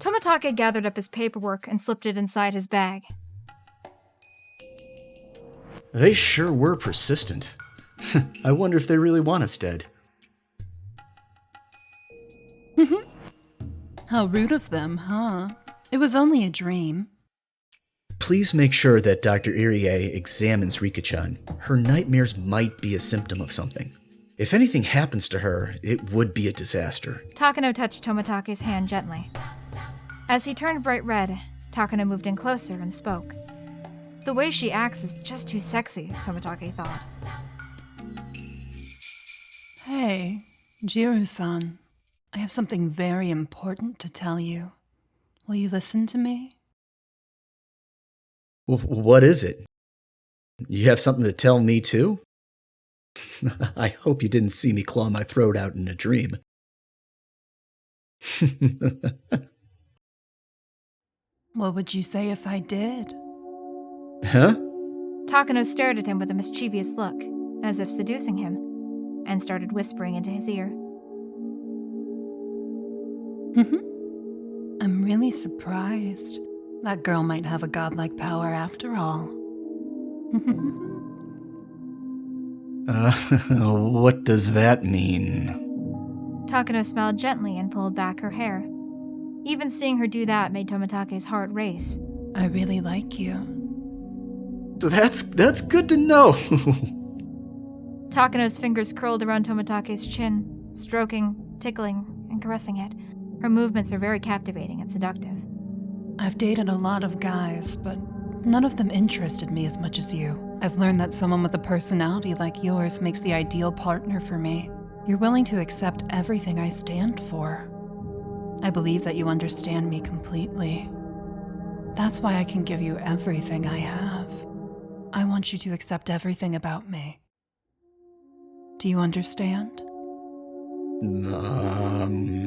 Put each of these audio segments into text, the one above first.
Tomitake gathered up his paperwork and slipped it inside his bag. They sure were persistent. I wonder if they really want us dead. How rude of them, huh? It was only a dream. Please make sure that Dr. Irie examines Rika-chan. Her nightmares might be a symptom of something. If anything happens to her, it would be a disaster. Takano touched Tomitake's hand gently. As he turned bright red, Takano moved in closer and spoke. The way she acts is just too sexy, Tomitake thought. Hey, Jirou-san. I have something very important to tell you. Will you listen to me? What is it? You have something to tell me too? I hope you didn't see me claw my throat out in a dream. What would you say if I did? Huh? Takano stared at him with a mischievous look, as if seducing him, and started whispering into his ear. I'm really surprised. That girl might have a godlike power after all. What does that mean? Takano smiled gently and pulled back her hair. Even seeing her do that made Tomitake's heart race. I really like you. So that's good to know. Takano's fingers curled around Tomitake's chin, stroking, tickling, and caressing it. Her movements are very captivating and seductive. I've dated a lot of guys, but none of them interested me as much as you. I've learned that someone with a personality like yours makes the ideal partner for me. You're willing to accept everything I stand for. I believe that you understand me completely. That's why I can give you everything I have. I want you to accept everything about me. Do you understand?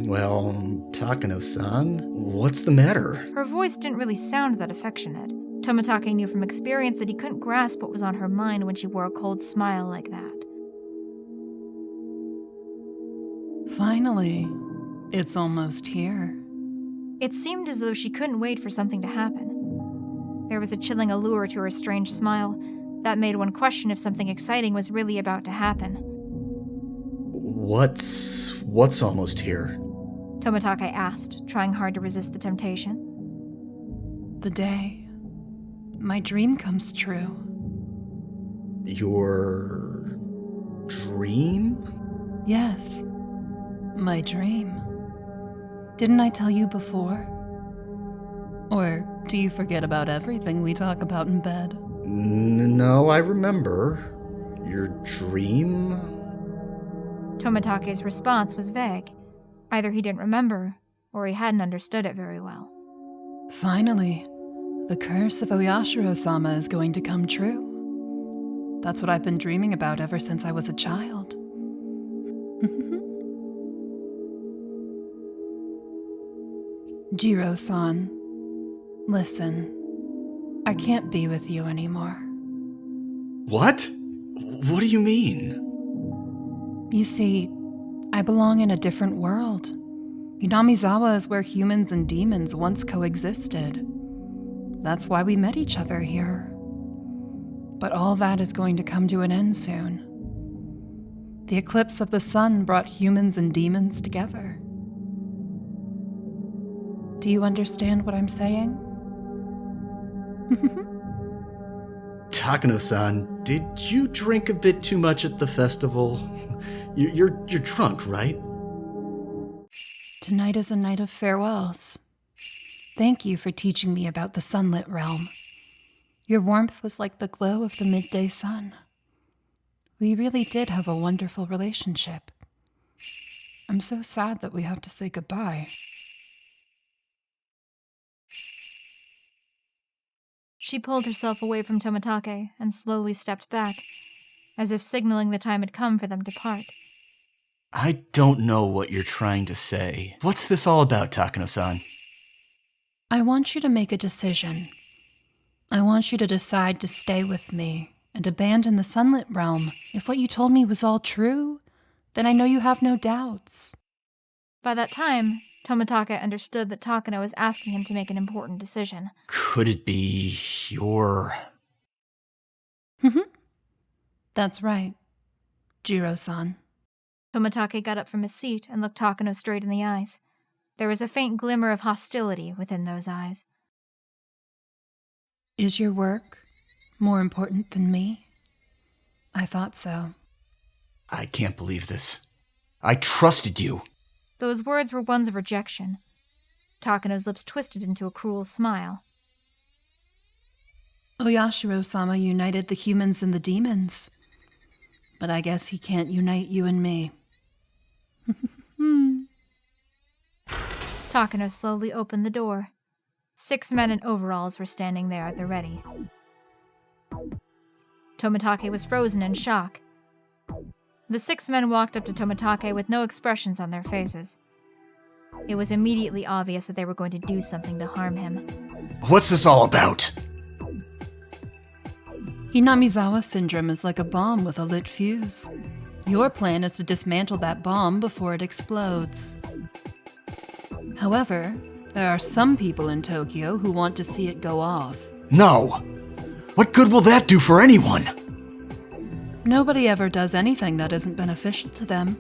Well, Takano-san, what's the matter? Her voice didn't really sound that affectionate. Tomitake knew from experience that he couldn't grasp what was on her mind when she wore a cold smile like that. Finally, it's almost here. It seemed as though she couldn't wait for something to happen. There was a chilling allure to her strange smile that made one question if something exciting was really about to happen. What's almost here? Tomitake asked, trying hard to resist the temptation. The day my dream comes true. Your dream? Yes, my dream. Didn't I tell you before? Or do you forget about everything we talk about in bed? No, I remember. Your dream? Tomitake's response was vague. Either he didn't remember, or he hadn't understood it very well. Finally, the curse of Oyashiro-sama is going to come true. That's what I've been dreaming about ever since I was a child. Jirou-san, listen. I can't be with you anymore. What? What do you mean? You see, I belong in a different world. Hinamizawa is where humans and demons once coexisted. That's why we met each other here. But all that is going to come to an end soon. The eclipse of the sun brought humans and demons together. Do you understand what I'm saying? Takano-san, did you drink a bit too much at the festival? You're drunk, right? Tonight is a night of farewells. Thank you for teaching me about the sunlit realm. Your warmth was like the glow of the midday sun. We really did have a wonderful relationship. I'm so sad that we have to say goodbye. She pulled herself away from Tomitake and slowly stepped back, as if signaling the time had come for them to part. I don't know what you're trying to say. What's this all about, Takano-san? I want you to make a decision. I want you to decide to stay with me and abandon the sunlit realm. If what you told me was all true, then I know you have no doubts. By that time, Tomitake understood that Takano was asking him to make an important decision. Could it be your... That's right. Jirou-san. Tomitake got up from his seat and looked Takano straight in the eyes. There was a faint glimmer of hostility within those eyes. Is your work more important than me? I thought so. I can't believe this. I trusted you. Those words were ones of rejection. Takano's lips twisted into a cruel smile. Oyashiro-sama united the humans and the demons. But I guess he can't unite you and me. Takano slowly opened the door. 6 men in overalls were standing there at the ready. Tomitake was frozen in shock. The 6 men walked up to Tomitake with no expressions on their faces. It was immediately obvious that they were going to do something to harm him. What's this all about? Hinamizawa syndrome is like a bomb with a lit fuse. Your plan is to dismantle that bomb before it explodes. However, there are some people in Tokyo who want to see it go off. No! What good will that do for anyone? Nobody ever does anything that isn't beneficial to them.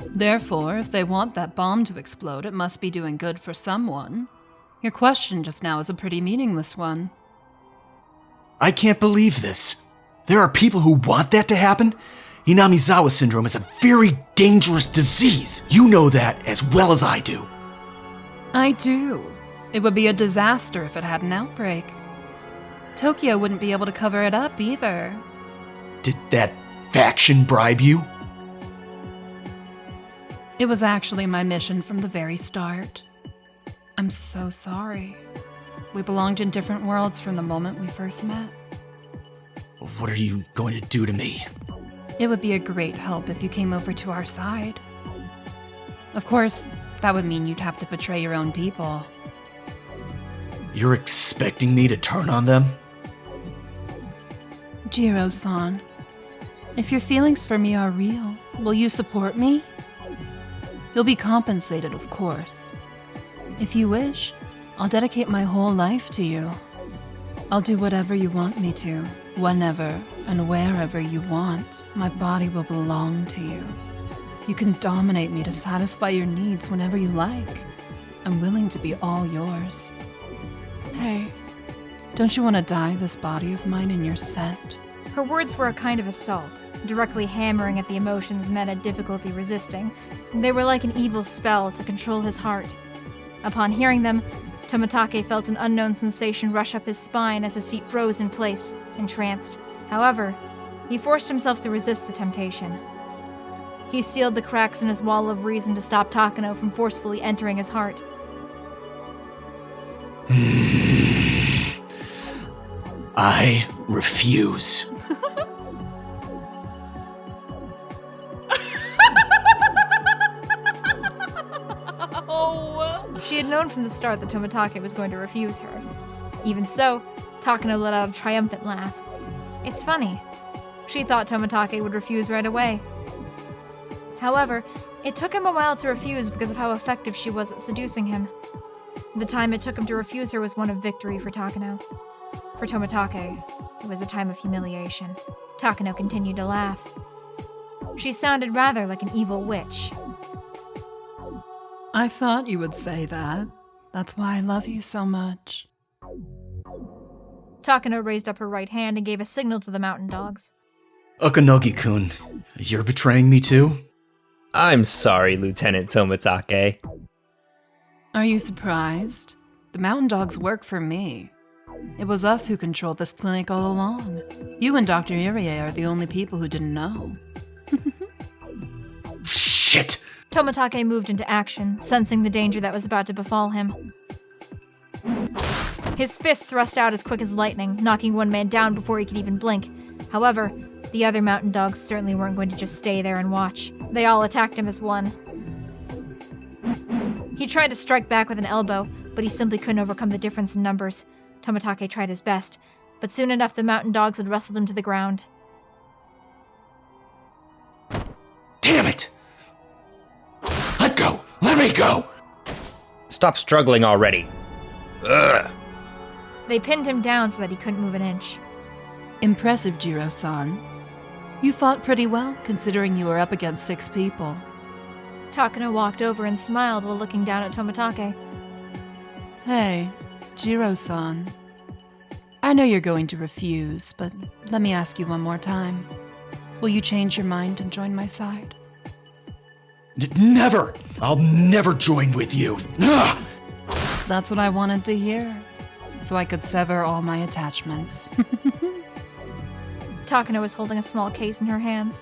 Therefore, if they want that bomb to explode, it must be doing good for someone. Your question just now is a pretty meaningless one. I can't believe this. There are people who want that to happen? Hinamizawa syndrome is a very dangerous disease. You know that as well as I do. I do. It would be a disaster if it had an outbreak. Tokyo wouldn't be able to cover it up either. Did that faction bribe you? It was actually my mission from the very start. I'm so sorry. We belonged in different worlds from the moment we first met. What are you going to do to me? It would be a great help if you came over to our side. Of course, that would mean you'd have to betray your own people. You're expecting me to turn on them? Jirou-san, if your feelings for me are real, will you support me? You'll be compensated, of course. If you wish, I'll dedicate my whole life to you. I'll do whatever you want me to, whenever and wherever you want. My body will belong to you. You can dominate me to satisfy your needs whenever you like. I'm willing to be all yours. Hey, don't you want to dye this body of mine in your scent? Her words were a kind of assault, directly hammering at the emotions men had difficulty resisting. They were like an evil spell to control his heart. Upon hearing them, Tomitake felt an unknown sensation rush up his spine as his feet froze in place, entranced. However, he forced himself to resist the temptation. He sealed the cracks in his wall of reason to stop Takano from forcefully entering his heart. I refuse. She had known from the start that Tomitake was going to refuse her. Even so, Takano let out a triumphant laugh. It's funny. She thought Tomitake would refuse right away. However, it took him a while to refuse because of how effective she was at seducing him. The time it took him to refuse her was one of victory for Takano. For Tomitake, it was a time of humiliation. Takano continued to laugh. She sounded rather like an evil witch. I thought you would say that. That's why I love you so much. Takano raised up her right hand and gave a signal to the mountain dogs. Okanogi-kun, you're betraying me too? I'm sorry, Lieutenant Tomitake. Are you surprised? The mountain dogs work for me. It was us who controlled this clinic all along. You and Dr. Irie are the only people who didn't know. Shit! Tomitake moved into action, sensing the danger that was about to befall him. His fist thrust out as quick as lightning, knocking one man down before he could even blink. However, the other mountain dogs certainly weren't going to just stay there and watch. They all attacked him as one. He tried to strike back with an elbow, but he simply couldn't overcome the difference in numbers. Tomitake tried his best, but soon enough the mountain dogs had wrestled him to the ground. Damn it! Let go! Let me go! Stop struggling already. Ugh. They pinned him down so that he couldn't move an inch. Impressive, Jirou-san. You fought pretty well, considering you were up against 6 people. Takano walked over and smiled while looking down at Tomitake. Hey, Jirou-san. I know you're going to refuse, but let me ask you one more time. Will you change your mind and join my side? Never! I'll never join with you. Ugh! That's what I wanted to hear, so I could sever all my attachments. Takano was holding a small case in her hands.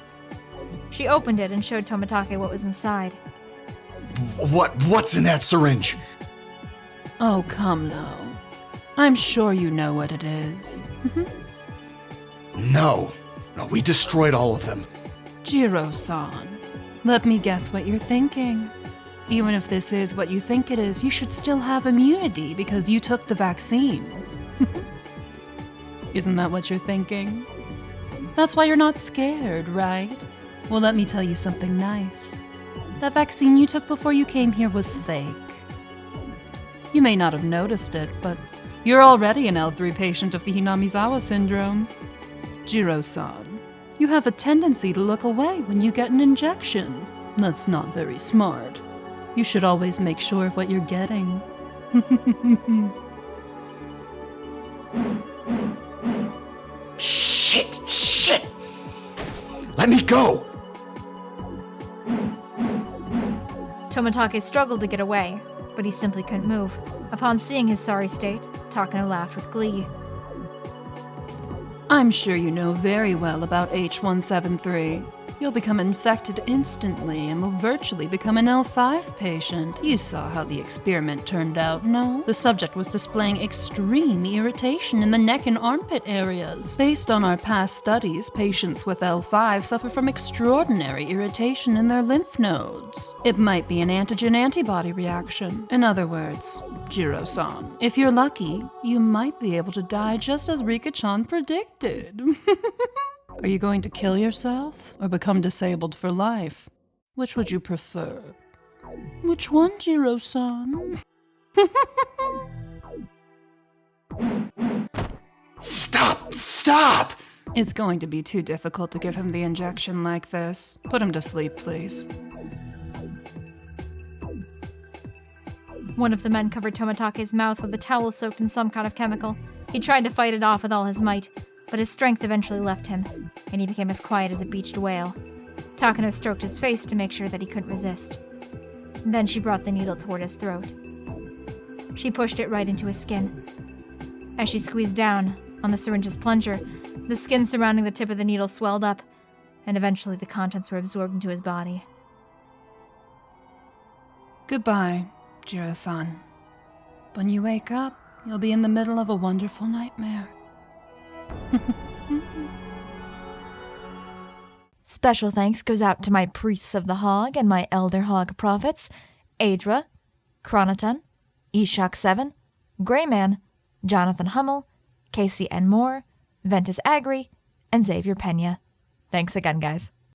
She opened it and showed Tomitake what was inside. What's in that syringe? Oh, come now. I'm sure you know what it is. No, we destroyed all of them. Jirou-san, let me guess what you're thinking. Even if this is what you think it is, you should still have immunity because you took the vaccine. Isn't that what you're thinking? That's why you're not scared, right? Well, let me tell you something nice. That vaccine you took before you came here was fake. You may not have noticed it, but you're already an L3 patient of the Hinamizawa syndrome. Jirou-san, you have a tendency to look away when you get an injection. That's not very smart. You should always make sure of what you're getting. Shit! Let me go! Tomitake struggled to get away, but he simply couldn't move. Upon seeing his sorry state, Takano laughed with glee. I'm sure you know very well about H173. You'll become infected instantly and will virtually become an L5 patient. You saw how the experiment turned out, no? The subject was displaying extreme irritation in the neck and armpit areas. Based on our past studies, patients with L5 suffer from extraordinary irritation in their lymph nodes. It might be an antigen-antibody reaction. In other words, Jirou-san, if you're lucky, you might be able to die just as Rika-chan predicted. Are you going to kill yourself or become disabled for life? Which would you prefer? Which one, Jirou-san? Stop! It's going to be too difficult to give him the injection like this. Put him to sleep, please. One of the men covered Tomitake's mouth with a towel soaked in some kind of chemical. He tried to fight it off with all his might, but his strength eventually left him, and he became as quiet as a beached whale. Takano stroked his face to make sure that he couldn't resist. Then she brought the needle toward his throat. She pushed it right into his skin. As she squeezed down on the syringe's plunger, the skin surrounding the tip of the needle swelled up, and eventually the contents were absorbed into his body. Goodbye, Jirou-san. When you wake up, you'll be in the middle of a wonderful nightmare. Special thanks goes out to my priests of the hog and my elder hog prophets, Adra, Chronoton, Eshok7, Grayman, Jonathan Hummel, Casey N. Moore, Ventus Agri, and Xavier Pena. Thanks again, guys.